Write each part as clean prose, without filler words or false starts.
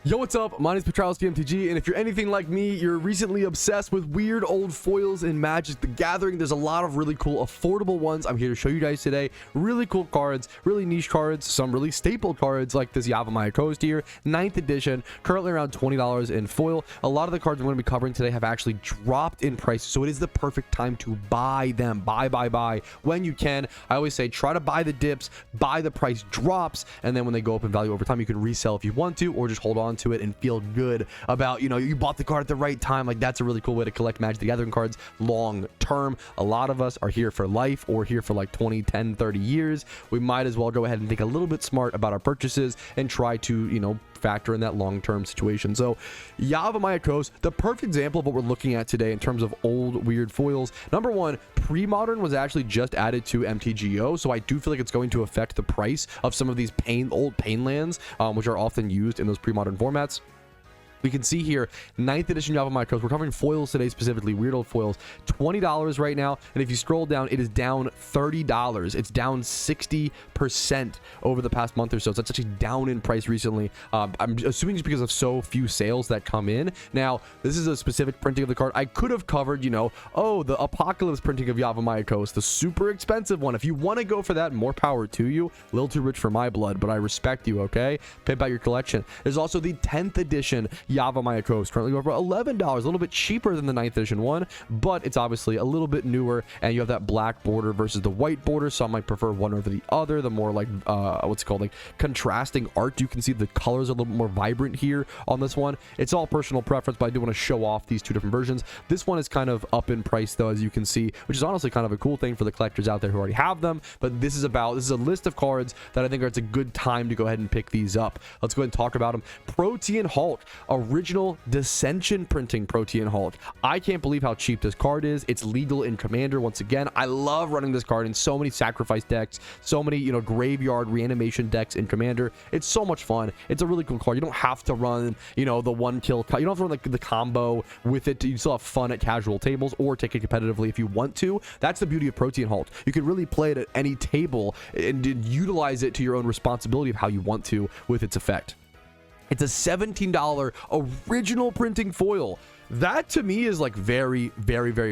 Yo, what's up? My name is Urabrask the MTG, and if you're anything like me, you're recently obsessed with weird old foils in Magic the Gathering. There's a lot of really cool, affordable ones I'm here to show you guys today. Really cool cards, really niche cards, some really staple cards like this Yavimaya Coast here, 9th edition, currently around $20 in foil. A lot of the cards I'm going to be covering today have actually dropped in price, so it is the perfect time to buy them. Buy when you can. I always say try to buy the dips, buy the price drops, and then when they go up in value over time, you can resell if you want to, or just hold on to it and feel good about, you know, you bought the card at the right time. Like, that's a really cool way to collect Magic the Gathering cards long term. A lot of us are here for life or here for like 20, 10, 30 years. We might as well go ahead and think a little bit smart about our purchases and try to, you know, factor in that long-term situation. So Yavimaya Coast, the perfect example of what we're looking at today in terms of old weird foils. Number one, pre-modern was actually just added to MTGO, so I do feel like it's going to affect the price of some of these old pain lands, which are often used in those pre-modern formats. We can see here 9th edition Yavimaya Coast. We're covering foils today, specifically weird old foils. $20 right now, and if you scroll down, it is down $30. It's down 60% over the past month or so. So it's actually down in price recently. I'm assuming just because of so few sales that come in. Now, this is a specific printing of the card. I could have covered, you know, oh, the Apocalypse printing of Yavimaya Coast, the super expensive one. If you want to go for that, more power to you. A little too rich for my blood, but I respect you, okay? Pimp out your collection. There's also the 10th edition Yavimaya Coast, currently over $11, a little bit cheaper than the 9th edition one, but it's obviously a little bit newer, and you have that black border versus the white border. Some might prefer one over the other. The more like what's it called, like contrasting art. You can see the colors are a little bit more vibrant here on this one. It's all personal preference, but I do want to show off these two different versions. This one is kind of up in price though, as you can see, which is honestly kind of a cool thing for the collectors out there who already have them. But this is a list of cards that I think it's a good time to go ahead and pick these up. Let's go ahead and talk about them. Protean Hulk, original Dissension printing Protean Hulk. I can't believe how cheap this card is. It's legal in Commander. Once again, I love running this card in so many sacrifice decks, so many, you know, graveyard reanimation decks in Commander. It's so much fun. It's a really cool card. You don't have to run, you know, the one kill, you don't have to run the combo with it. You still have fun at casual tables or take it competitively if you want to. That's the beauty of Protean Hulk. You can really play it at any table and utilize it to your own responsibility of how you want to with its effect. It's a $17 original printing foil. That to me is like very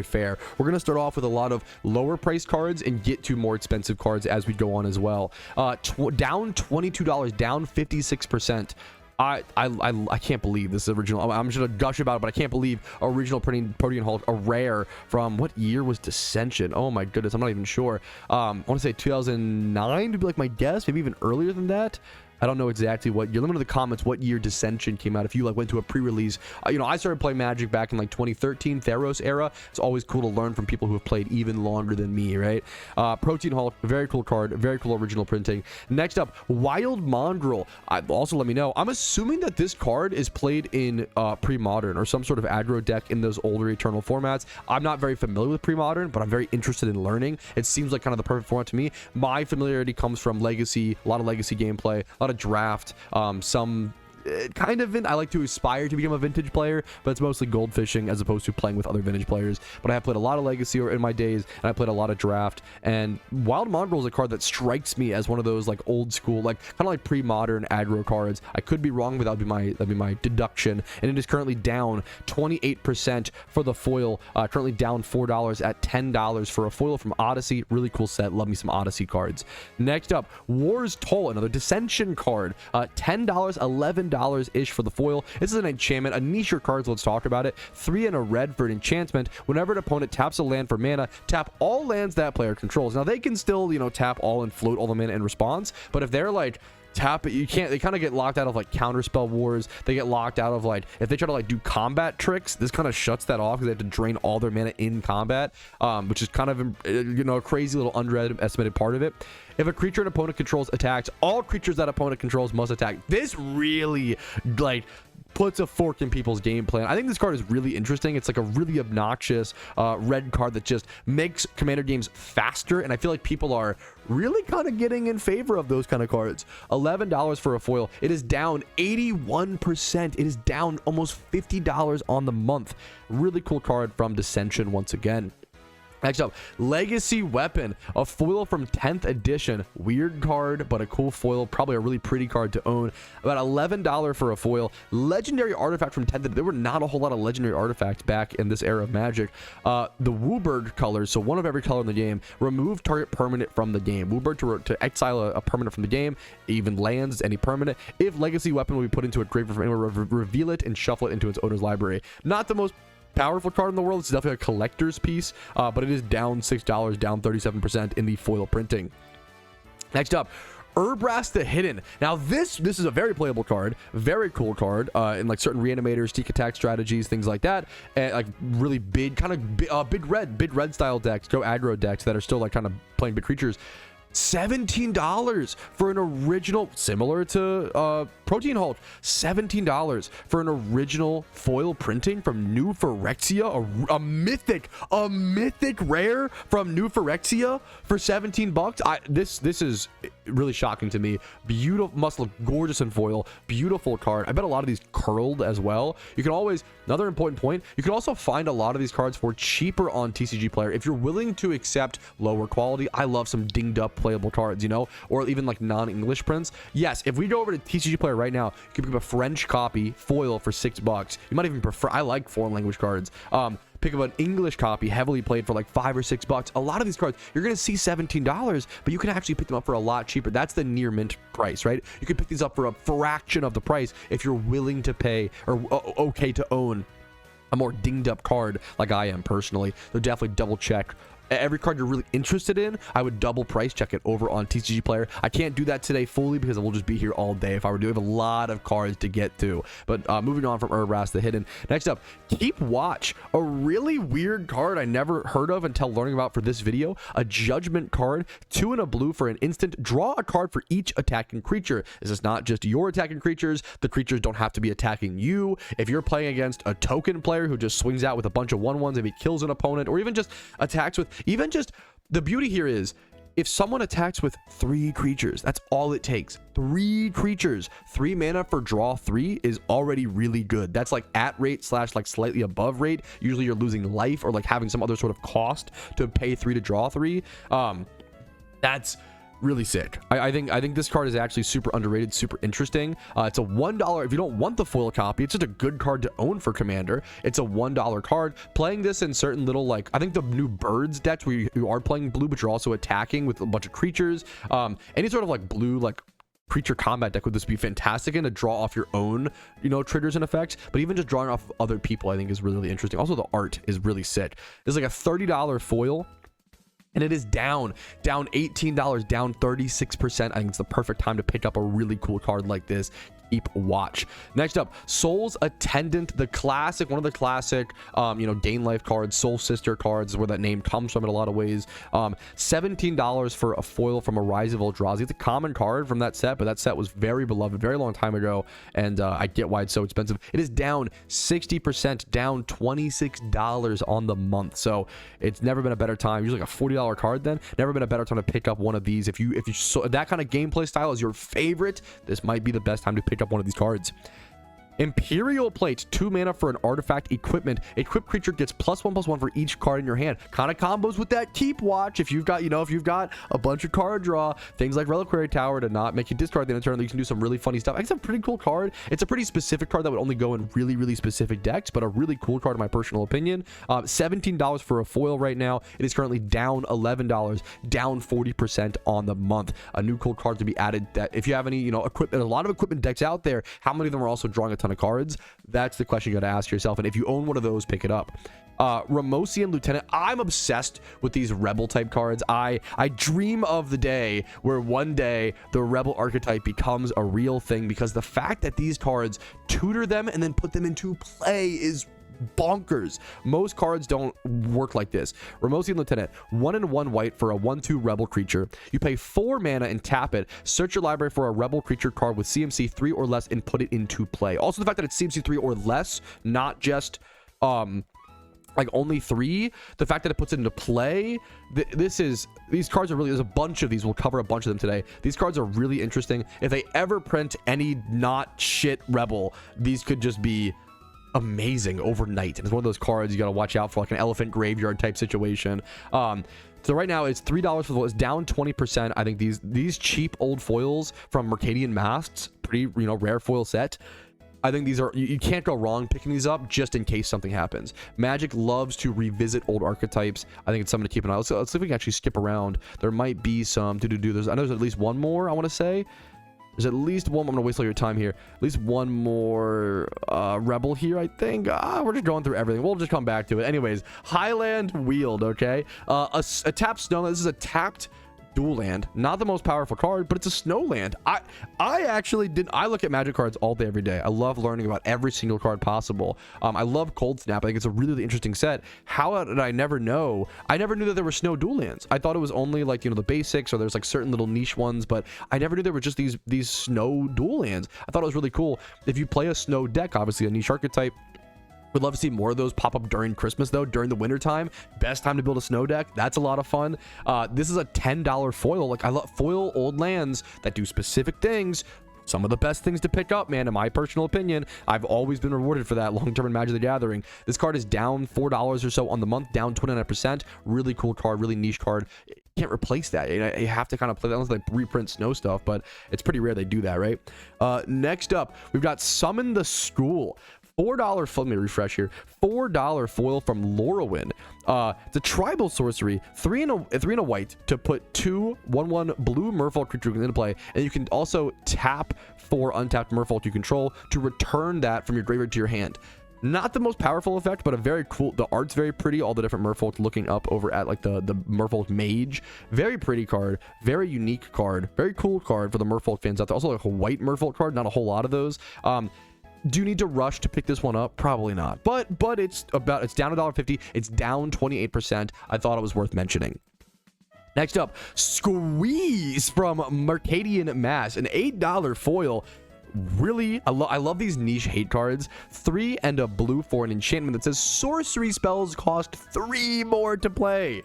fair. We're gonna start off with a lot of lower price cards and get to more expensive cards as we go on as well. Down $22, down 56%. I can't believe this is original. I'm just gonna gush about it, but I can't believe original printing Protean Hulk, a rare from what year was Dissension? Oh my goodness, I'm not even sure. I want to say 2009 to be like my guess, maybe even earlier than that. I don't know exactly what year. Let me know in the comments what year Dissension came out. If you like went to a pre-release, you know, I started playing Magic back in like 2013 Theros era. It's always cool to learn from people who have played even longer than me, right? Protean Hulk, very cool card, very cool original printing. Next up, Wild Mongrel. Also let me know. I'm assuming that this card is played in pre-modern or some sort of aggro deck in those older Eternal formats. I'm not very familiar with pre-modern, but I'm very interested in learning. It seems like kind of the perfect format to me. My familiarity comes from Legacy, a lot of Legacy gameplay, a lot of draft, some kind of I like to aspire to become a vintage player, but it's mostly gold fishing as opposed to playing with other vintage players. But I have played a lot of Legacy in my days, and I played a lot of draft. And Wild Mongrel is a card that strikes me as one of those like old school, like kind of like pre-modern aggro cards. I could be wrong, but that'd be my deduction. And it is currently down 28% for the foil. Currently down $4 at $10 for a foil from Odyssey. Really cool set. Love me some Odyssey cards. Next up, War's Toll, another Dissension card. $10, $11 ish for the foil. This is an enchantment, a niche card, so let's talk about it. 3 and a red for an enchantment. Whenever an opponent taps a land for mana, tap all lands that player controls. Now they can still, you know, tap all and float all the mana in response, but if they're like tap it, you can't. They kind of get locked out of like counterspell wars. They get locked out of like if they try to like do combat tricks. This kind of shuts that off because they have to drain all their mana in combat, which is kind of, you know, a crazy little underestimated part of it. If a creature an opponent controls attacks, all creatures that opponent controls must attack. This really like puts a fork in people's game plan. I think this card is really interesting. It's like a really obnoxious red card that just makes Commander games faster, and I feel like people are really kind of getting in favor of those kind of cards. $11 for a foil. It is down 81%. It is down almost $50 on the month. Really cool card from Dissension once again. Next up, Legacy Weapon, a foil from 10th edition. Weird card, but a cool foil. Probably a really pretty card to own. About $11 for a foil. Legendary artifact from 10th edition. There were not a whole lot of legendary artifacts back in this era of Magic. The Woobird colors, so one of every color in the game. Remove target permanent from the game. Woobird to exile a permanent from the game. Even lands, any permanent. If Legacy Weapon will be put into a graveyard from anywhere, reveal it and shuffle it into its owner's library. Not the most powerful card in the world. It's definitely a collector's piece, but it is down $6, down 37% in the foil printing. Next up, Urabrask the Hidden. Now this is a very playable card, very cool card in like certain reanimators, sneak attack strategies, things like that, and like really big kind of big red style decks, go aggro decks that are still like kind of playing big creatures. $17 for an original, similar to Protean Hulk. $17 for an original foil printing from New Phyrexia, a mythic rare from New Phyrexia for $17. This is really shocking to me. Beautiful, must look gorgeous in foil. Beautiful card. I bet a lot of these curled as well. You can always, another important point, you can also find a lot of these cards for cheaper on TCG Player if you're willing to accept lower quality. I love some dinged up playable cards, you know, or even like non-English prints. Yes, if we go over to TCG Player right now, you can pick up a French copy foil for $6. You might even prefer, I like foreign language cards. Pick up an English copy heavily played for like $5 or $6. A lot of these cards you're going to see $17, but you can actually pick them up for a lot cheaper. That's the near mint price, right? You can pick these up for a fraction of the price if you're willing to pay or okay to own a more dinged up card like I am personally. So definitely double check every card you're really interested in. I would double price check it over on TCG Player. I can't do that today fully because we'll just be here all day if I were to. We have a lot of cards to get to. But moving on from Urabrask the Hidden. Next up, Keep Watch, a really weird card I never heard of until learning about for this video. A Judgment card, 2 and a blue for an instant. Draw a card for each attacking creature. This is not just your attacking creatures. The creatures don't have to be attacking you. If you're playing against a token player who just swings out with a bunch of 1/1s, if he kills an opponent, or even just attacks with, even just, the beauty here is if someone attacks with 3 creatures, that's all it takes. 3 creatures, 3 mana for draw 3 is already really good. That's like at rate / like slightly above rate. Usually you're losing life or like having some other sort of cost to pay 3 to draw 3. That's really sick. I think this card is actually super underrated, super interesting. It's a $1 if you don't want the foil copy. It's just a good card to own for Commander. It's a $1 card. Playing this in certain little, like, I think the new birds decks where you are playing blue but you're also attacking with a bunch of creatures, any sort of like blue like creature combat deck would this be fantastic in to draw off your own, you know, triggers and effects. But even just drawing off other people I think is really, really interesting. Also the art is really sick. There's like a $30 foil and it is down $18, down 36%. I think it's the perfect time to pick up a really cool card like this. Keep Watch. Next up, Soul's Attendant, the classic, one of the classic, you know, Dane Life cards, Soul Sister cards is where that name comes from in a lot of ways. $17 for a foil from a Rise of Eldrazi. It's a common card from that set, but that set was very beloved, very long time ago, and I get why it's so expensive. It is down 60%, down $26 on the month. So it's never been a better time. Usually like a $40 card then. Never been a better time to pick up one of these. If you so that kind of gameplay style is your favorite, this might be the best time to pick up one of these cards. Imperial Plate, 2 mana for an artifact equipment. Equipped creature gets +1/+1 for each card in your hand. Kind of combos with that Keep Watch. If you've got, you know, if you've got a bunch of card draw, things like Reliquary Tower to not make you discard the end of turn, you can do some really funny stuff. It's a pretty cool card. It's a pretty specific card that would only go in really, really specific decks, but a really cool card in my personal opinion. $17 for a foil right now. It is currently down $11, down 40% on the month. A new cool card to be added. That if you have any, you know, equipment, a lot of equipment decks out there, how many of them are also drawing a ton of cards? That's the question you got to ask yourself, and if you own one of those, pick it up. Ramosian Lieutenant, I'm obsessed with these rebel type cards. I dream of the day where one day the rebel archetype becomes a real thing, because the fact that these cards tutor them and then put them into play is bonkers. Most cards don't work like this. Ramosian Lieutenant, 1 and 1 white for a 1/2 rebel creature. You pay 4 mana and tap it. Search your library for a rebel creature card with CMC 3 or less and put it into play. Also the fact that it's CMC 3 or less, not just like only 3, the fact that it puts it into play, these cards are really, there's a bunch of these, we'll cover a bunch of them today. These cards are really interesting. If they ever print any not shit rebel, these could just be amazing overnight, and it's one of those cards you got to watch out for, like an elephant graveyard type situation. So right now it's $3 for the foil. It's down 20%. I think these cheap old foils from Mercadian Masks, pretty rare foil set. I think these are, you can't go wrong picking these up just in case something happens. Magic loves to revisit old archetypes. I think it's something to keep an eye on. Let's see if we can actually skip around. There might be some I know there's at least one more, I want to say. There's at least one. I'm gonna waste all your time here. At least one more rebel here, I think. We're just going through everything. We'll just come back to it. Anyways, Highland Wield, okay? A tapped snow. This is a tapped dual land. Not the most powerful card, but it's a snow land. I actually did. I look at Magic cards all day, every day. I love learning about every single card possible. I love Cold Snap. I think it's a really interesting set. How did I never know? I never knew that there were snow dual lands. I thought it was only like, the basics, or there's like certain little niche ones, but I never knew there were just these snow dual lands. I thought it was really cool. If you play a snow deck, obviously a niche archetype, would love to see more of those pop up during Christmas, though. During the winter time, best time to build a snow deck. That's a lot of fun. This is a $10 foil. Like, I love foil old lands that do specific things. Some of the best things to pick up, man, in my personal opinion. I've always been rewarded for that long-term in Magic the Gathering. This card is down $4 or so on the month, down 29%. Really cool card, really niche card. You can't replace that. You have to kind of play that unless they reprint snow stuff, but it's pretty rare they do that, right? Next up, we've got Summon the School. $4, let me refresh here. $4 foil from Lorwyn. It's a tribal sorcery, 3 and a white to put 2 1/1 blue merfolk creature into play, and you can also tap 4 untapped merfolk you control to return that from your graveyard to your hand. Not the most powerful effect, but a very cool. The art's very pretty. All the different merfolk looking up over at like the merfolk mage. Very pretty card. Very unique card. Very cool card for the merfolk fans out there. Also like a white merfolk card. Not a whole lot of those. Do you need to rush to pick this one up? Probably not. But it's down $1.50. It's down 28%. I thought it was worth mentioning. Next up, Squeeze from Mercadian Mass, an $8 foil. Really, I love these niche hate cards. 3 and a blue for an enchantment that says sorcery spells cost 3 more to play.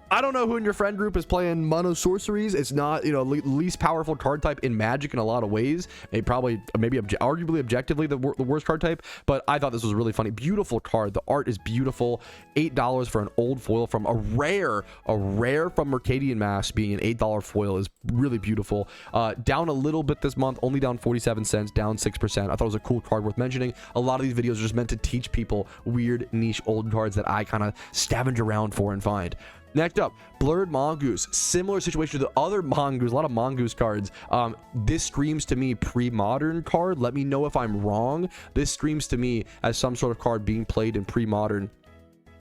I don't know who in your friend group is playing mono sorceries. It's not, least powerful card type in Magic in a lot of ways. Arguably objectively the worst card type, but I thought this was really funny. Beautiful card. The art is beautiful. $8 for an old foil from a rare from Mercadian Mass. Being an $8 foil is really beautiful. Down a little bit this month, only down 47 cents, down 6%. I thought it was a cool card worth mentioning. A lot of these videos are just meant to teach people weird niche old cards that I kind of scavenge around for and find. Next up, Blurred Mongoose. Similar situation to the other Mongoose, a lot of Mongoose cards. This screams to me pre-modern card. Let me know if I'm wrong. This screams to me as some sort of card being played in pre-modern.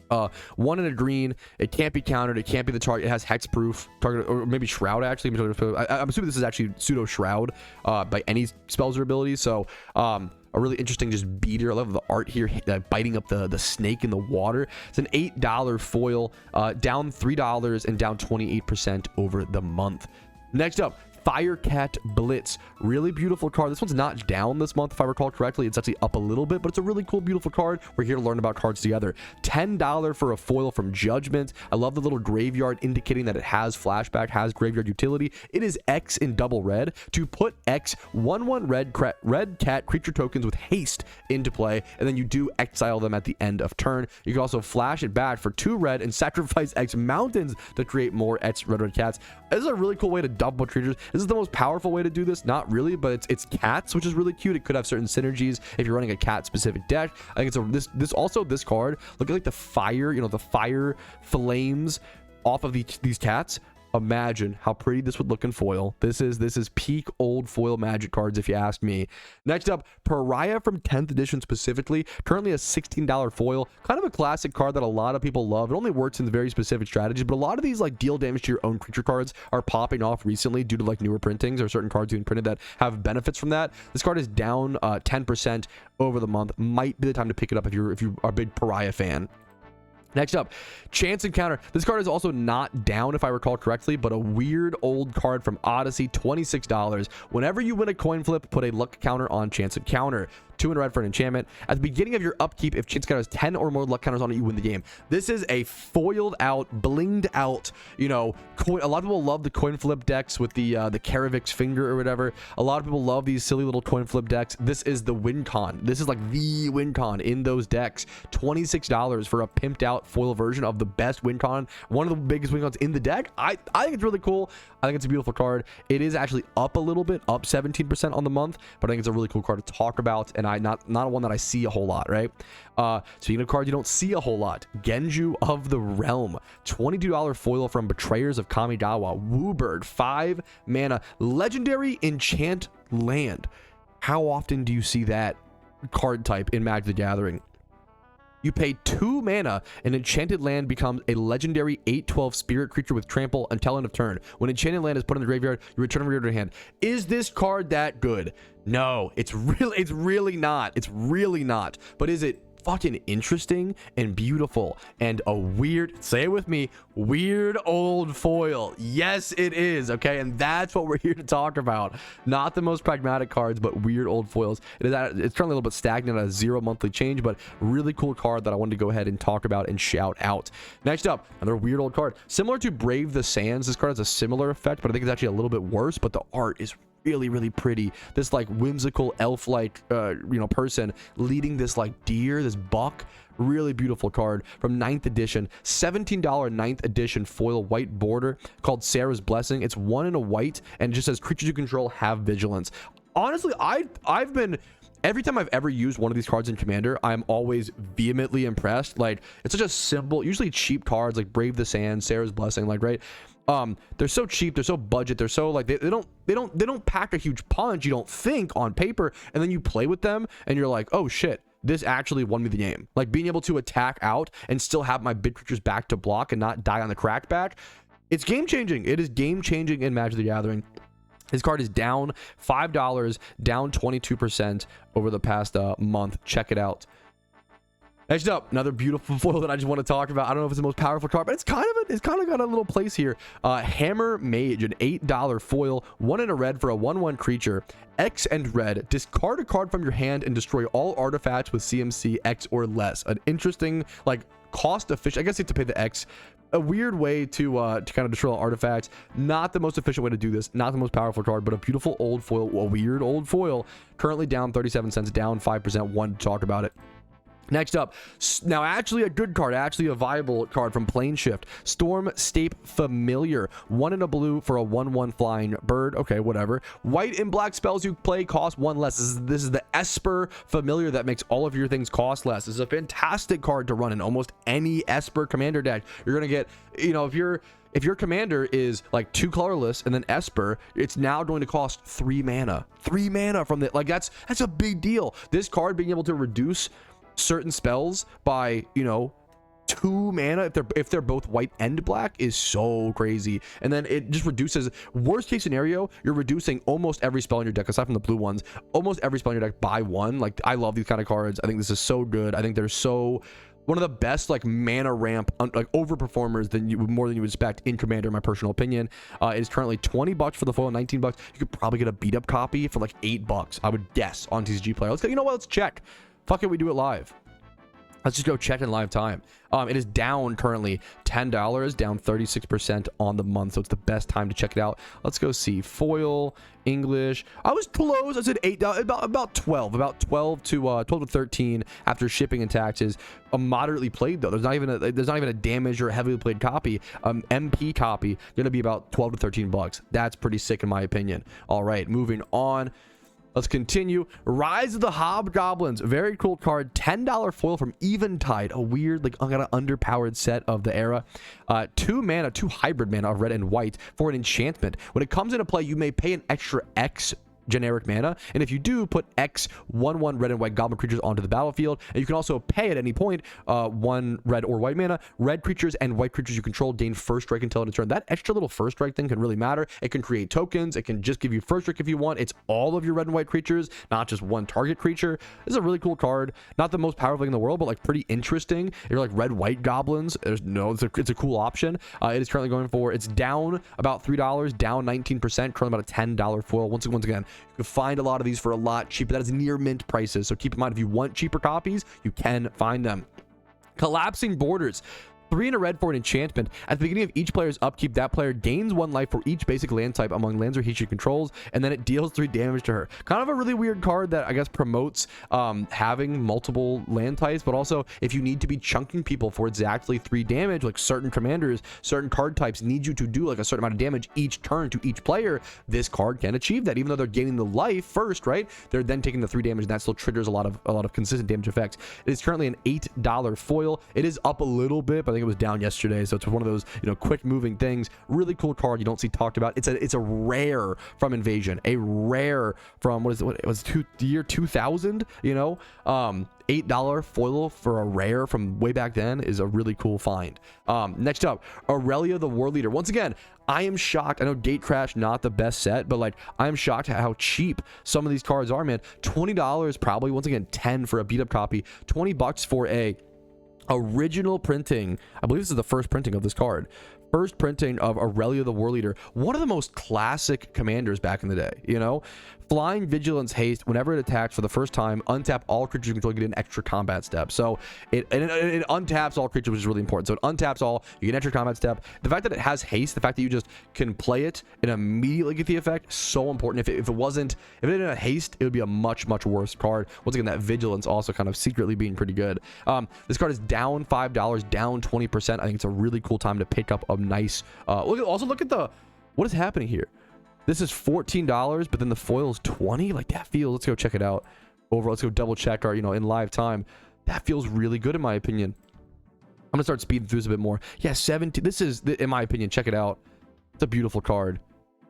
1 and a green. It can't be countered. It can't be the target. It has hexproof target, or maybe Shroud actually. I'm assuming this is actually pseudo Shroud by any spells or abilities. So a really interesting just beater. I love the art here, biting up the snake in the water. It's an $8 foil, down $3 and down 28% over the month. Next up, Firecat Blitz. Really beautiful card. This one's not down this month, if I recall correctly. It's actually up a little bit, but it's a really cool, beautiful card. We're here to learn about cards together. $10 for a foil from Judgment. I love the little graveyard indicating that it has flashback, has graveyard utility. It is X in double red to put X 1/1 red cat creature tokens with haste into play, and then you do exile them at the end of turn. You can also flash it back for 2 red and sacrifice X mountains to create more X red cats. This is a really cool way to dump more creatures. This is the most powerful way to do this. Not really, but it's cats, which is really cute. It could have certain synergies if you're running a cat specific deck. I think it's this card. Look at like the fire, the fire flames off of these cats. Imagine how pretty this would look in foil. This is peak old foil Magic cards, if you ask me. Next up, Pariah from 10th edition specifically. Currently a $16 foil. Kind of a classic card that a lot of people love. It only works in very specific strategies, but a lot of these like deal damage to your own creature cards are popping off recently due to like newer printings or certain cards being printed that have benefits from that. This card is down 10% over the month. Might be the time to pick it up if you are a big Pariah fan. Next up, Chance Encounter. This card is also not down, if I recall correctly, but a weird old card from Odyssey, $26. Whenever you win a coin flip, put a luck counter on Chance Encounter. 2 in red for an enchantment. At the beginning of your upkeep, if chance counter has 10 or more luck counters on it, you win the game. This is a foiled out, blinged out, you know, coin. A lot of people love the coin flip decks with the Karavix finger or whatever. A lot of people love these silly little coin flip decks. This is the win con. This is like the win con in those decks. $26 for a pimped out foil version of the best win con, one of the biggest win cons in the deck. I think it's really cool. I think it's a beautiful card. It is actually up a little bit, up 17% on the month, but I think it's a really cool card to talk about, and not one that I see a whole lot, right? Speaking of cards you don't see a whole lot, Genju of the Realm, $22 foil from Betrayers of Kamigawa. Woobird, 5 mana, legendary enchant land. How often do you see that card type in Magic the Gathering? You pay 2 mana, an enchanted land becomes a legendary 8/12 spirit creature with trample until end of turn. When enchanted land is put in the graveyard, you return it to your hand. Is this card that good? No, it's really not. It's really not. But is it fucking interesting and beautiful and a weird, say it with me, weird old foil? Yes, it is. Okay, and that's what we're here to talk about. Not the most pragmatic cards, but weird old foils. It's currently a little bit stagnant at a 0 monthly change, but really cool card that I wanted to go ahead and talk about and shout out. Next up, another weird old card similar to Brave the Sands. This card has a similar effect, but I think it's actually a little bit worse, but the art is really pretty. This like whimsical elf-like person leading this like deer, this buck. Really beautiful card from 9th edition, $17 9th edition foil white border called Sarah's Blessing. It's 1 in a white and it just says creatures you control have vigilance. Honestly, I've been, every time I've ever used one of these cards in Commander, I'm always vehemently impressed. Like, it's such a simple, usually cheap cards like Brave the Sand, Sarah's Blessing, like, right? They're so cheap, they're so budget, they're so like they don't pack a huge punch, you don't think, on paper, and then you play with them and you're like, oh shit, this actually won me the game. Like being able to attack out and still have my big creatures back to block and not die on the crackback. It's game changing. It is game changing in Magic the Gathering. His card is down $5, down 22% over the past month. Check it out. Next up, another beautiful foil that I just want to talk about. I don't know if it's the most powerful card, but it's kind of got a little place here. Hammer Mage, an $8 foil, 1 in a red for a 1/1 creature. X and red. Discard a card from your hand and destroy all artifacts with CMC X or less. An interesting, like, cost efficient. I guess you have to pay the X. A weird way to kind of destroy all artifacts. Not the most efficient way to do this. Not the most powerful card, but a beautiful old foil. A weird old foil. Currently down 37 cents, down 5%. One to talk about it. Next up, now actually a good card, actually a viable card from Plane Shift. Storm Stape Familiar, 1 in a blue for a 1/1 flying bird. Okay, whatever. White and black spells you play cost 1 less. This is the Esper Familiar that makes all of your things cost less. This is a fantastic card to run in almost any Esper commander deck. You're gonna get, you know, if your commander is like 2 colorless and then Esper, it's now going to cost 3 mana. 3 mana from the, like, that's a big deal. This card being able to reduce certain spells by, you know, 2 mana if they're both white and black is so crazy. And then it just reduces, worst case scenario, you're reducing almost every spell in your deck, aside from the blue ones, almost every spell in your deck by 1. Like, I love these kind of cards. I think this is so good. I think they're so one of the best, like, mana ramp, like, overperformers more than you would expect in Commander, in my personal opinion. It is currently $20 for the foil, $19. You could probably get a beat up copy for like $8, I would guess, on TCG Player. Let's go, you know what, let's check. Fuck it, we do it live. Let's just go check in live time. It is down currently $10, down 36% on the month, so it's the best time to check it out. Let's go see foil English. I was close. I said $8, about 12 to 13 after shipping and taxes. Moderately played though. There's not even a damaged or heavily played copy. MP copy gonna be about 12 to 13 bucks. That's pretty sick in my opinion. All right, moving on. Let's continue. Rise of the Hobgoblins. Very cool card. $10 foil from Eventide. A weird, like, kind of underpowered set of the era. 2 mana, 2 hybrid mana of red and white for an enchantment. When it comes into play, you may pay an extra X generic mana, and if you do, put X 1/1 red and white goblin creatures onto the battlefield. And you can also pay at any point 1 red or white mana. Red creatures and white creatures you control gain first strike until end of turn. That extra little first strike thing can really matter. It can create tokens. It can just give you first strike if you want. It's all of your red and white creatures, not just one target creature. This is a really cool card. Not the most powerful thing in the world, but like pretty interesting. If you're like red white goblins, it's a cool option. It is currently going for, it's down about $3, down 19%, currently about a $10 foil. Once again, You can find a lot of these for a lot cheaper. That is near mint prices, so keep in mind, if you want cheaper copies, you can find them. Collapsing Borders. 3 and a red for an enchantment. At the beginning of each player's upkeep, that player gains 1 life for each basic land type among lands or he controls, and then it deals 3 damage to her. Kind of a really weird card that I guess promotes having multiple land types, but also if you need to be chunking people for exactly 3 damage, like certain commanders, certain card types need you to do like a certain amount of damage each turn to each player, this card can achieve that. Even though they're gaining the life first, right? They're then taking the 3 damage, and that still triggers a lot of consistent damage effects. It is currently an $8 foil. It is up a little bit, but I think it was down yesterday, so it's one of those, you know, quick moving things. Really cool card you don't see talked about. It's a rare from Invasion, a rare from what it was year 2000, you know. $8 foil for a rare from way back then is a really cool find. Next up, Aurelia the War Leader. Once again, I am shocked. I know Gate Crash not the best set, but like I am shocked at how cheap some of these cards are, man. $20 probably. Once again, 10 for a beat up copy, $20 for a original printing. I believe this is the first printing of this card. First printing of Aurelia the War Leader, one of the most classic commanders back in the day, you know. Flying Vigilance Haste. Whenever it attacks for the first time, untap all creatures you control, get an extra combat step. So it untaps all creatures, which is really important. So it untaps all, you get an extra combat step. The fact that it has haste, the fact that you just can play it and immediately get the effect, so important. If it didn't have haste, it would be a much worse card. Once again, that Vigilance also kind of secretly being pretty good. This card is down $5, down 20%. I think it's a really cool time to pick up a nice look at the what is happening here. This is $14, but then the foil is 20. Like that feels, let's go check it out. Let's go double check our, you know, in live time. That feels really good in my opinion. I'm gonna start speeding through this a bit more. Yeah, 17. This is, in my opinion, check it out. It's a beautiful card.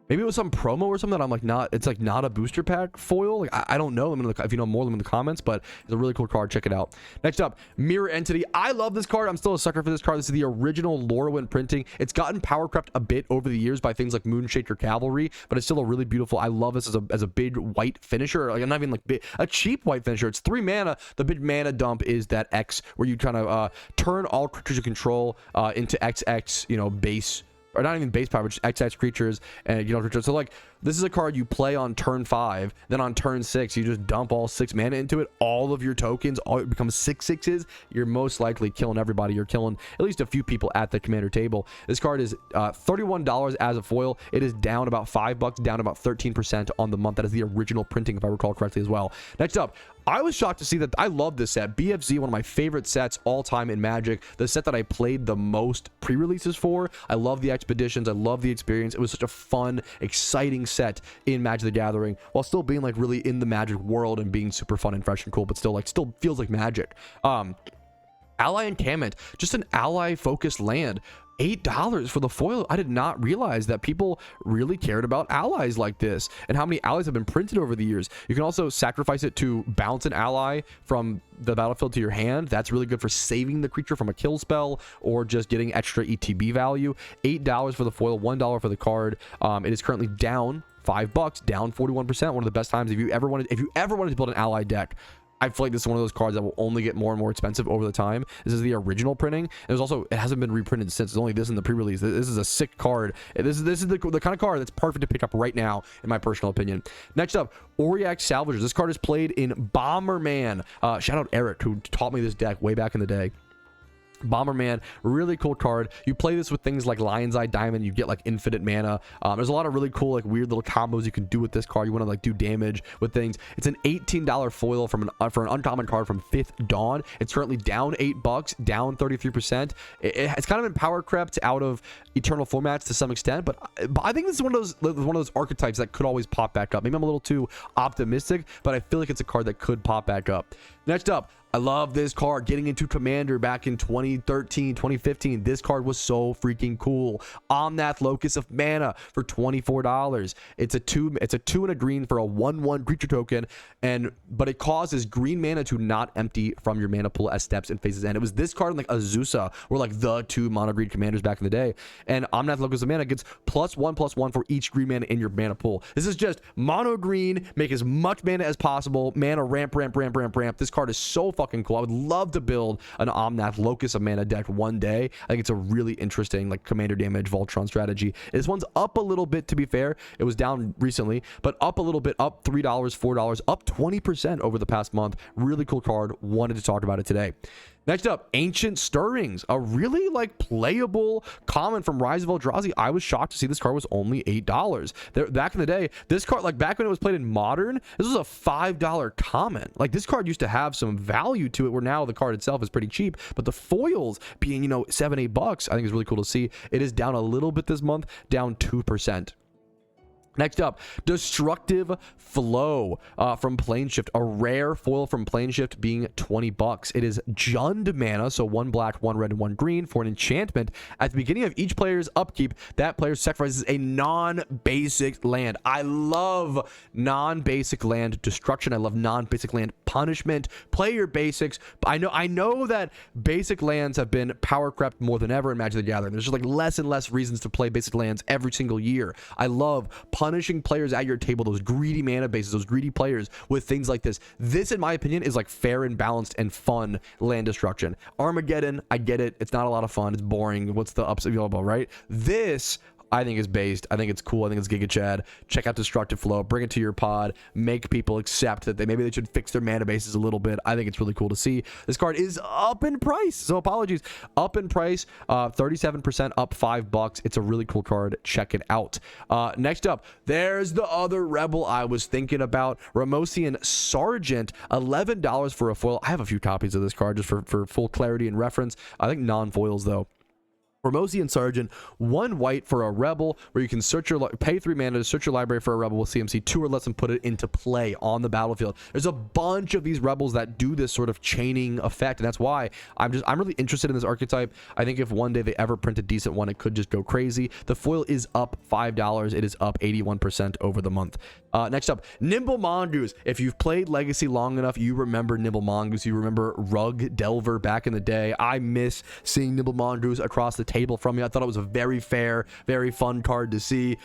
Maybe it was some promo or something that I'm like it's like not a booster pack foil. Like I don't know. If you know more, let me in the comments, but it's a really cool card. Check it out. Next up, Mirror Entity. I love this card. I'm still a sucker for this card. This is the original Lorwyn printing. It's gotten power crept a bit over the years by things like Moonshaker Cavalry, but it's still a really beautiful. I love this as a big white finisher. Like not even like big, a cheap white finisher. It's 3 mana. The big mana dump is that X where you kind of turn all creatures you control into XX, you know, base. Or not even base power, but just XX creatures, and you know, so like this is a card you play on turn 5, then on turn 6 you just dump all 6 mana into it. All of your tokens, all it becomes 6/6s. You're most likely killing everybody. You're killing at least a few people at the commander table. This card is $31 as a foil. It is down about $5, down about 13% on the month. That is the original printing, if I recall correctly as well. Next up, I was shocked to see that. I love this set. BFZ, one of my favorite sets all time in Magic. The set that I played the most pre-releases for. I love the expeditions. I love the experience. It was such a fun, exciting set in Magic the Gathering, while still being like really in the Magic world and being super fun and fresh and cool, but still feels like Magic. Ally Encampment, just an ally focused land. $8 for the foil. I did not realize that people really cared about allies like this and how many allies have been printed over the years. You can also sacrifice it to bounce an ally from the battlefield to your hand. That's really good for saving the creature from a kill spell or just getting extra ETB value. $8 for the foil, $1 for the card. It is currently down $5, down 41%. One of the best times if you ever wanted to build an ally deck. I feel like this is one of those cards that will only get more and more expensive over the time. This is the original printing. It hasn't been reprinted since. It's only this in the pre-release. This is a sick card. This is the kind of card that's perfect to pick up right now, in my personal opinion. Next up, Auriac Salvagers. This card is played in Bomberman. Shout out Eric, who taught me this deck way back in the day. Bomberman, really cool card. You play this with things like Lion's Eye Diamond, you get like infinite mana. There's a lot of really cool like weird little combos you can do with this card. You want to like do damage with things. It's an $18 foil for an uncommon card from 5th Dawn. It's currently down $8, down 33%. It's kind of been power crept out of Eternal formats to some extent, but I think this is one of those archetypes that could always pop back up. Maybe I'm a little too optimistic, but I feel like it's a card that could pop back up. Next up, I love this card. Getting into Commander back in 2013, 2015. This card was so freaking cool. Omnath, Locus of Mana for $24. It's a 2 and a green for a 1/1 creature token, but it causes green mana to not empty from your mana pool as steps and phases end. It was this card in like Azusa were like the 2 mono green commanders back in the day. And Omnath, Locus of Mana gets +1/+1 for each green mana in your mana pool. This is just mono green, make as much mana as possible. Mana ramp. This card is so fucking cool. I would love to build an Omnath Locus of Mana deck one day. I think it's a really interesting like commander damage Voltron strategy. This one's up a little bit, to be fair. It was down recently, but up a little bit, up $3, $4, up 20% over the past month. Really cool card. Wanted to talk about it today. Next up, Ancient Stirrings, a really like playable common from Rise of Eldrazi. I was shocked to see this card was only $8. Back in the day, this card, like back when it was played in Modern, this was a $5 common. Like this card used to have some value to it, where now the card itself is pretty cheap, but the foils being, you know, $7, $8, I think is really cool to see. It is down a little bit this month, down 2%. Next up, Destructive Flow from Planeshift, a rare foil from Planeshift being $20. It is Jund mana, so 1 black, 1 red, and 1 green for an enchantment. At the beginning of each player's upkeep, that player sacrifices a non-basic land. I love non-basic land destruction. I love non-basic land punishment. Play your basics. I know that basic lands have been power crept more than ever in Magic the Gathering. There's just like less and less reasons to play basic lands every single year. I love punishing players at your table, those greedy mana bases, those greedy players with things like this. This, in my opinion, is like fair and balanced and fun land destruction. Armageddon, I get it. It's not a lot of fun. It's boring. What's the ups available, right? This, I think, is based. I think it's cool. I think it's Giga Chad. Check out Destructive Flow. Bring it to your pod. Make people accept that maybe they should fix their mana bases a little bit. I think it's really cool to see. This card is up in price, so apologies. Up in price, 37%, up $5. It's a really cool card. Check it out. Next up, there's the other rebel I was thinking about. Ramosian Sergeant, $11 for a foil. I have a few copies of this card just for full clarity and reference. I think non-foils though. Ramosian Sergeant, 1 white for a rebel, where you can search your pay 3 mana to search your library for a rebel with CMC 2 or less and put it into play on the battlefield. There's a bunch of these rebels that do this sort of chaining effect, and that's why I'm really interested in this archetype. I think if one day they ever print a decent one, it could just go crazy. The foil is up $5. It is up 81% over the month. Next up, Nimble Mongoose. If you've played Legacy long enough, you remember Nimble Mongoose. You remember Rug Delver back in the day. I miss seeing Nimble Mongoose across the table from me. I thought it was a very fair, very fun card to see.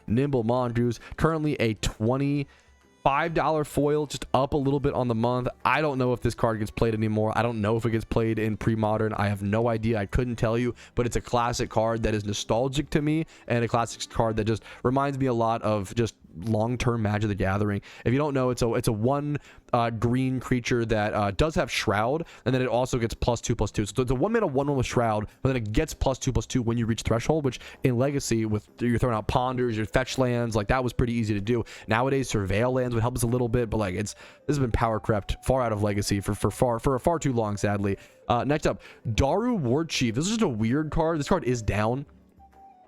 Nimble Mongoose, currently a $25 foil, just up a little bit on the month. I don't know if this card gets played anymore. I don't know if it gets played in pre-modern. I have no idea. I couldn't tell you, but it's a classic card that is nostalgic to me, and a classic card that just reminds me a lot of just long-term Magic the Gathering. If you don't know, it's a 1 green creature that does have Shroud, and then it also gets +2/+2. So it's a 1 mana 1/1 with Shroud, but then it gets +2/+2 when you reach threshold, which in Legacy, with you're throwing out Ponders, your fetch lands, like that was pretty easy to do. Nowadays, Surveil lands would help us a little bit, but like this has been power crept far out of Legacy for far too long, sadly. Next up, Daru War Chief. This is just a weird card. This card is down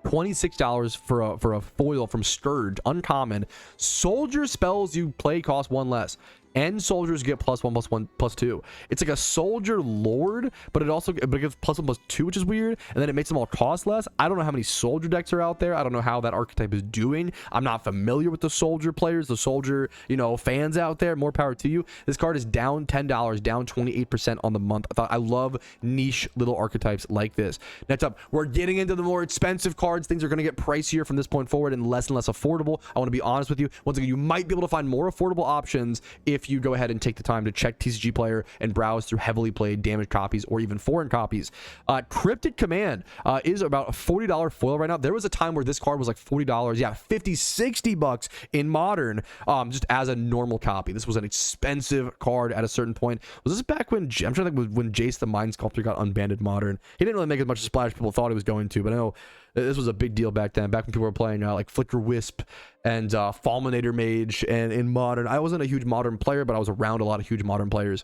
$26 for a foil from Scourge, uncommon. Soldier spells you play cost 1 less, and soldiers get +1/+1/+2. It's like a soldier lord, but it gives +1/+2, which is weird, and then it makes them all cost less. I don't know how many soldier decks are out there. I don't know how that archetype is doing. I'm not familiar with the soldier players, the soldier, fans out there. More power to you. This card is down $10, down 28% on the month. I love niche little archetypes like this. Next up, we're getting into the more expensive cards. Things are going to get pricier from this point forward and less affordable. I want to be honest with you. Once again, you might be able to find more affordable options if you go ahead and take the time to check TCG Player and browse through heavily played damaged copies or even foreign copies. Cryptid Command is about a $40 foil right now. There was a time where this card was like $40, yeah, $50-$60 in Modern, just as a normal copy. This was an expensive card at a certain point. Was this back when, I'm trying to think, when Jace the Mind Sculptor got unbanned Modern? He didn't really make as much splash as people thought he was going to, but I know this was a big deal back then, back when people were playing like Flicker Wisp and Fulminator Mage, and in Modern. I wasn't a huge Modern player, but I was around a lot of huge Modern players.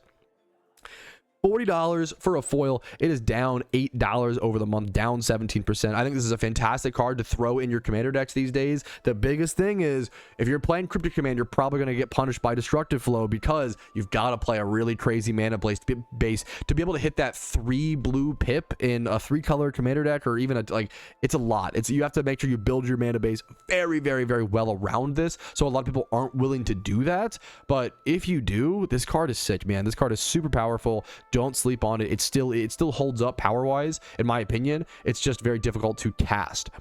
$40 for a foil. It is down $8 over the month, down 17%. I think this is a fantastic card to throw in your commander decks these days. The biggest thing is, if you're playing Cryptic Command, you're probably going to get punished by Destructive Flow, because you've got to play a really crazy mana base to be able to hit that 3 blue pip in a 3-color commander deck, or even it's a lot. You have to make sure you build your mana base very, very, very well around this. So a lot of people aren't willing to do that, but if you do, this card is sick, man. This card is super powerful. Don't sleep on it. It still holds up power wise, in my opinion. It's just very difficult to cast.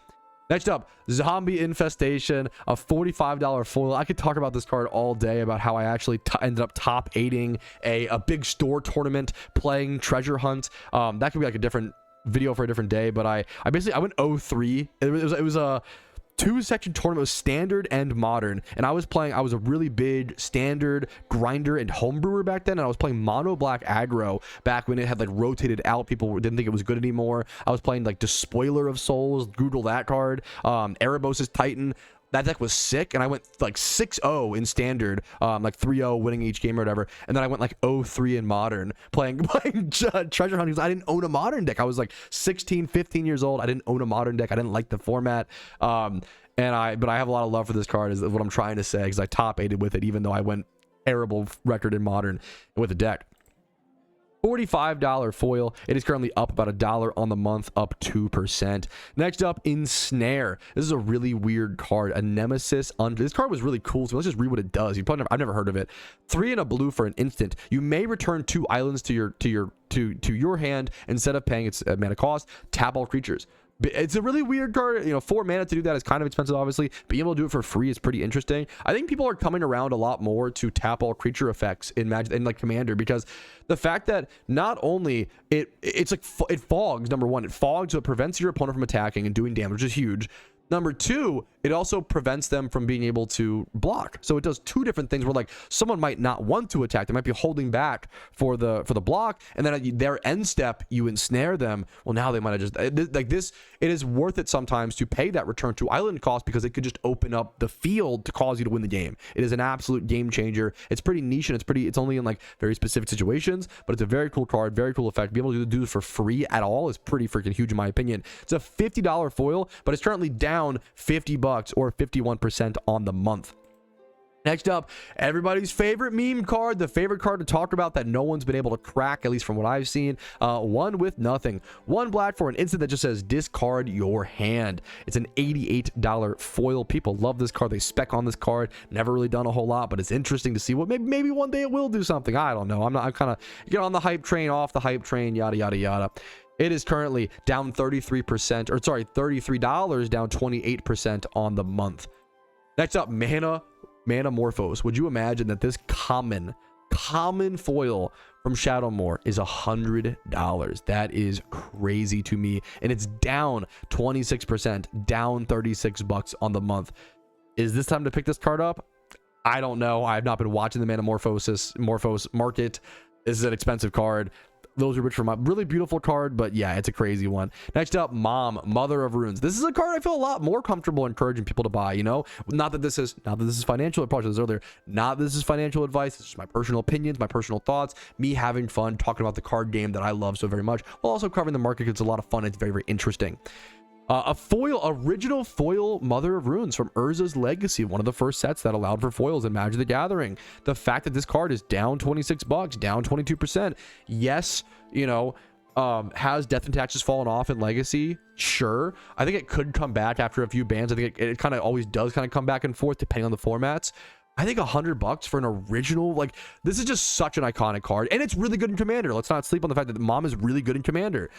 Next up, Zombie Infestation, a $45 foil. I could talk about this card all day about how I actually ended up top 8ing a big store tournament playing Treasure Hunt. That could be like a different video for a different day, but I went 0-3. It was a 2-section tournament. It was standard and modern, and I was a really big standard grinder and homebrewer back then, and I was playing mono black aggro back when it had like rotated out. People didn't think it was good anymore. I was playing like Despoiler of Souls, Google that card, Erebos' Titan. That deck was sick, and I went like 6-0 in standard, like 3-0 winning each game or whatever, and then I went like 0-3 in modern playing Treasure Hunt because I didn't own a modern deck. I was like 16, 15 years old. I didn't own a modern deck. I didn't like the format, but I have a lot of love for this card is what I'm trying to say, because I top 8'd with it even though I went terrible record in modern with the deck. $45 foil. It is currently up about $1 on the month, up 2%. Next up, Ensnare. This is a really weird card, a nemesis. This card was really cool, so let's just read what it does. I've never heard of it. 3 and a blue for an instant. You may return 2 islands to your hand instead of paying its mana cost. Tap all creatures. It's a really weird card. 4 mana to do that is kind of expensive, obviously. Being able to do it for free is pretty interesting. I think people are coming around a lot more to tap all creature effects in Magic and like Commander, because the fact that not only it fogs, number one, it fogs, so it prevents your opponent from attacking and doing damage, which is huge. Number 2, it also prevents them from being able to block. So it does 2 different things where like someone might not want to attack. They might be holding back for the block, and then at their end step, you ensnare them. Well, now they might have just like this. It is worth it sometimes to pay that return to island cost, because it could just open up the field to cause you to win the game. It is an absolute game changer. It's pretty niche, and it's only in like very specific situations, but it's a very cool card, very cool effect. Being able to do this for free at all is pretty freaking huge in my opinion. It's a $50 foil, but it's currently down $50 or 51% on the month. Next up, everybody's favorite meme card, the favorite card to talk about that no one's been able to crack, at least from what I've seen. 1 with nothing. 1 black for an instant that just says discard your hand. It's an $88 foil. People love this card. They spec on this card. Never really done a whole lot, but it's interesting to see what maybe one day it will do something. I don't know. I'm kind of get on the hype train, off the hype train, yada yada yada. It is currently down 33%, or sorry, $33, down 28% on the month. Next up, Mana Morphos. Would you imagine that this common foil from Shadowmoor is $100? That is crazy to me, and it's down 26%, down $36 on the month. Is this time to pick this card up? I don't know. I have not been watching the Mana Morphos market. This is an expensive card. Those are rich for my really beautiful card, but yeah, it's a crazy one. Next up, Mother of Runes. This is a card I feel a lot more comfortable encouraging people to buy. Not that this is financial. I probably said this earlier. Not that this is financial advice. It's just my personal opinions, my personal thoughts, me having fun talking about the card game that I love so very much, while also covering the market because it's a lot of fun. It's very, very interesting. Original foil Mother of Runes from Urza's Legacy, one of the first sets that allowed for foils in Magic the Gathering. The fact that this card is down $26, down 22%. Yes, has Death and Taxes fallen off in Legacy? Sure. I think it could come back after a few bans. I think it kind of always does kind of come back and forth depending on the formats. I think $100 for an original, like, this is just such an iconic card, and it's really good in Commander. Let's not sleep on the fact that Mom is really good in Commander.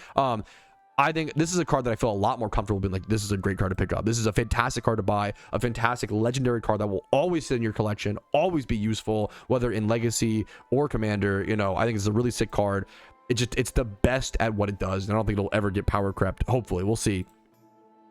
I think this is a card that I feel a lot more comfortable being like, this is a great card to pick up. This is a fantastic card to buy, a fantastic legendary card that will always sit in your collection, always be useful, whether in Legacy or Commander. I think it's a really sick card. It's the best at what it does, and I don't think it'll ever get power crept. Hopefully, we'll see.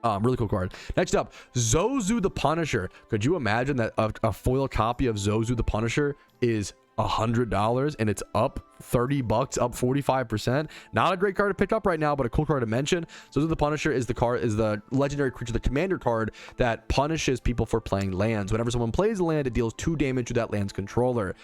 Really cool card. Next up, Zozu the Punisher. Could you imagine that a foil copy of Zozu the Punisher is $100 and it's up $30, up 45%? Not a great card to pick up right now, but a cool card to mention. So the Punisher is the legendary creature, the commander card that punishes people for playing lands. Whenever someone plays a land, it deals 2 damage to that land's controller.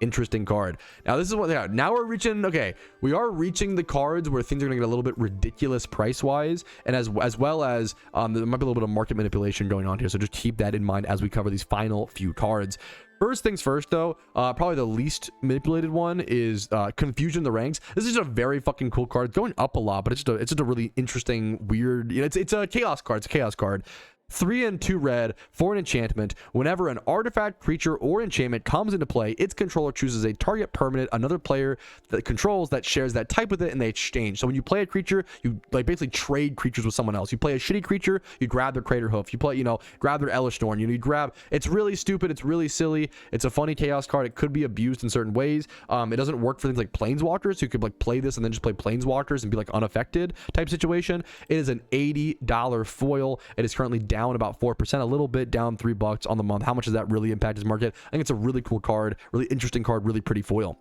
Interesting card. Now this is what they are. Now we're reaching, okay, we are reaching the cards where things are gonna get a little bit ridiculous price wise, and as well as there might be a little bit of market manipulation going on here, so just keep that in mind as we cover these final few cards. First things first, though, probably the least manipulated one is Confusion the Ranks. This is just a very fucking cool card. It's going up a lot, but it's just a really interesting, weird. It's a chaos card. It's a chaos card. 3 and 2 red for an enchantment. Whenever an artifact, creature, or enchantment comes into play, its controller chooses a target permanent another player that controls that shares that type with it, and they exchange. So when you play a creature, you like basically trade creatures with someone else. You play a shitty creature, you grab their Crater Hoof. You play, grab their Elish Norn. You grab. It's really stupid. It's really silly. It's a funny chaos card. It could be abused in certain ways. It doesn't work for things like Planeswalkers. So you could like play this and then just play Planeswalkers and be like unaffected type situation. It is an $80 foil. It is currently down about 4%, a little bit down $3 on the month. How much does that really impact his market? I think it's a really cool card, really interesting card, really pretty foil.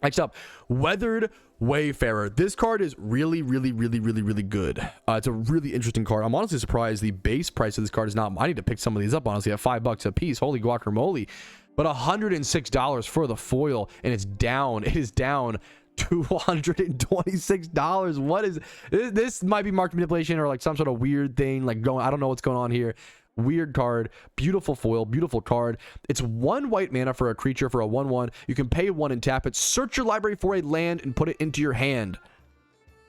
Next up, Weathered Wayfarer. This card is really good. It's a really interesting card. I'm honestly surprised the base price of this card is not. I need to pick some of these up honestly at $5 a piece. Holy guacamole! But $106 for the foil, and it's down. It is down $226. What is this? Might be market manipulation or like some sort of weird thing like going. I don't know what's going on here. Weird card, beautiful foil, beautiful card. It's 1 white mana for a creature for a 1/1. You can pay 1 and tap it. Search your library for a land and put it into your hand.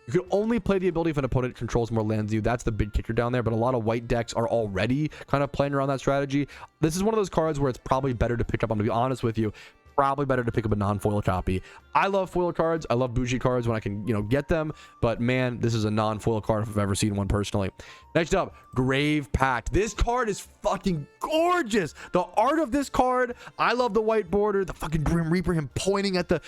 You can only play the ability if an opponent controls more lands than you. That's the big kicker down there, but a lot of white decks are already kind of playing around that strategy. This is one of those cards where it's probably better to pick up. I'm gonna be honest with you. Probably better to pick up a non-foil copy. I love foil cards. I love bougie cards when I can, get them. But man, this is a non-foil card if I've ever seen one personally. Next up, Grave Pact. This card is fucking gorgeous. The art of this card, I love the white border, the fucking Grim Reaper, him pointing at the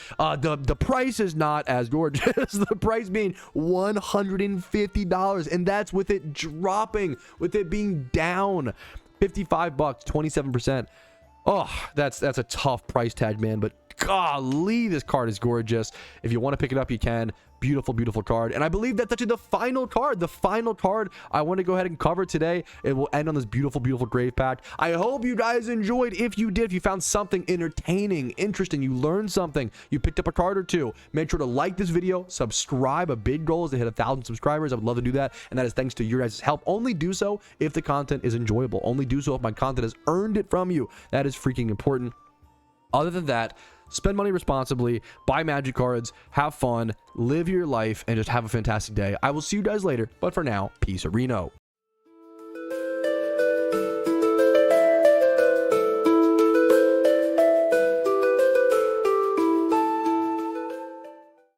price is not as gorgeous. The price being $150, and that's with it dropping, with it being down $55, 27%. Oh, that's a tough price tag, man. But golly, this card is gorgeous. If you want to pick it up, you can. Beautiful card. And I believe that's actually the final card I want to go ahead and cover today. It will end on this beautiful Grave Pact. I hope you guys enjoyed. If you did, if you found something entertaining, interesting, you learned something, you picked up a card or two, make sure to like this video, subscribe. A big goal is to hit 1,000 subscribers. I would love to do that, and that is thanks to your guys' help. Only do so if the content is enjoyable. Only do so if my content has earned it from you. That is freaking important. Other than that, spend money responsibly, buy Magic cards, have fun, live your life, and just have a fantastic day. I will see you guys later, but for now, peace, Reno.